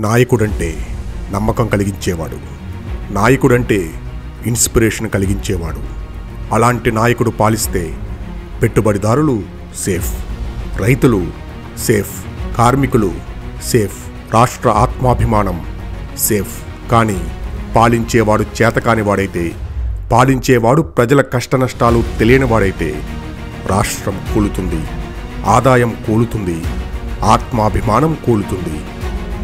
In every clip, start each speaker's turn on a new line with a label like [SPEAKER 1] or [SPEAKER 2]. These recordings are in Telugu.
[SPEAKER 1] నాయకుడంటే నమ్మకం కలిగించేవాడు. నాయకుడంటే ఇన్స్పిరేషన్ కలిగించేవాడు. అలాంటి నాయకుడు పాలిస్తే పెట్టుబడిదారులు సేఫ్, రైతులు సేఫ్, కార్మికులు సేఫ్, రాష్ట్ర ఆత్మాభిమానం సేఫ్. కానీ పాలించేవాడు చేతకానివాడైతే, పాలించేవాడు ప్రజల కష్టనష్టాలు తెలియనివాడైతే రాష్ట్రం కూలుతుంది, ఆదాయం కూలుతుంది, ఆత్మాభిమానం కూలుతుంది.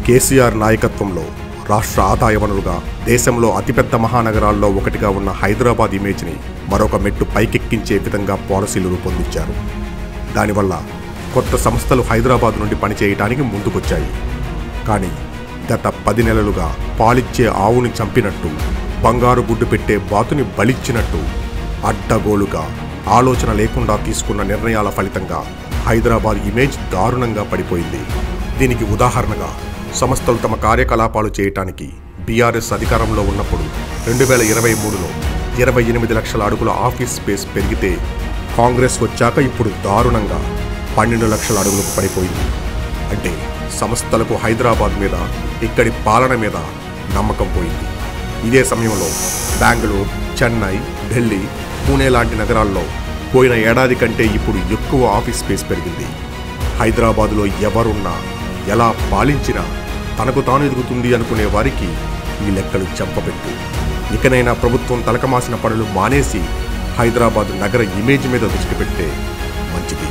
[SPEAKER 1] కేసీఆర్ నాయకత్వంలో రాష్ట్ర ఆదాయ వనరుగా దేశంలో అతిపెద్ద మహానగరాల్లో ఒకటిగా ఉన్న హైదరాబాద్ ఇమేజ్ని మరొక మెట్టు పైకెక్కించే విధంగా పాలసీలు రూపొందించారు. దానివల్ల కొత్త సంస్థలు హైదరాబాద్ నుండి పనిచేయటానికి ముందుకొచ్చాయి. కానీ గత 10 నెలలుగా పాలిచ్చే ఆవుని చంపినట్టు, బంగారు గుడ్డు పెట్టే బాతుని బలిచ్చినట్టు అడ్డగోలుగా ఆలోచన లేకుండా తీసుకున్న నిర్ణయాల ఫలితంగా హైదరాబాద్ ఇమేజ్ దారుణంగా పడిపోయింది. దీనికి ఉదాహరణగా సంస్థలు తమ కార్యకలాపాలు చేయటానికి బీఆర్ఎస్ అధికారంలో ఉన్నప్పుడు 2023లో 28 లక్షల అడుగుల ఆఫీస్ స్పేస్ పెరిగితే, కాంగ్రెస్ వచ్చాక ఇప్పుడు దారుణంగా 12 లక్షల అడుగులకు పడిపోయింది. అంటే సంస్థలకు హైదరాబాద్ మీద, ఇక్కడి పాలన మీద నమ్మకం పోయింది. ఇదే సమయంలో బెంగళూరు, చెన్నై, ఢిల్లీ, పూణే లాంటి నగరాల్లో పోయిన ఏడాది కంటే ఇప్పుడు ఎక్కువ ఆఫీస్ స్పేస్ పెరిగింది. హైదరాబాదులో ఎవరున్నా, ఎలా పాలించినా తనకు తాను ఎదుగుతుంది అనుకునే వారికి ఈ లెక్కలు చెంపపెట్టు. ఇకనైనా ప్రభుత్వం తలకమాసిన పనులు మానేసి హైదరాబాద్ నగర ఇమేజ్ మీద దృష్టి పెడితే మంచిది.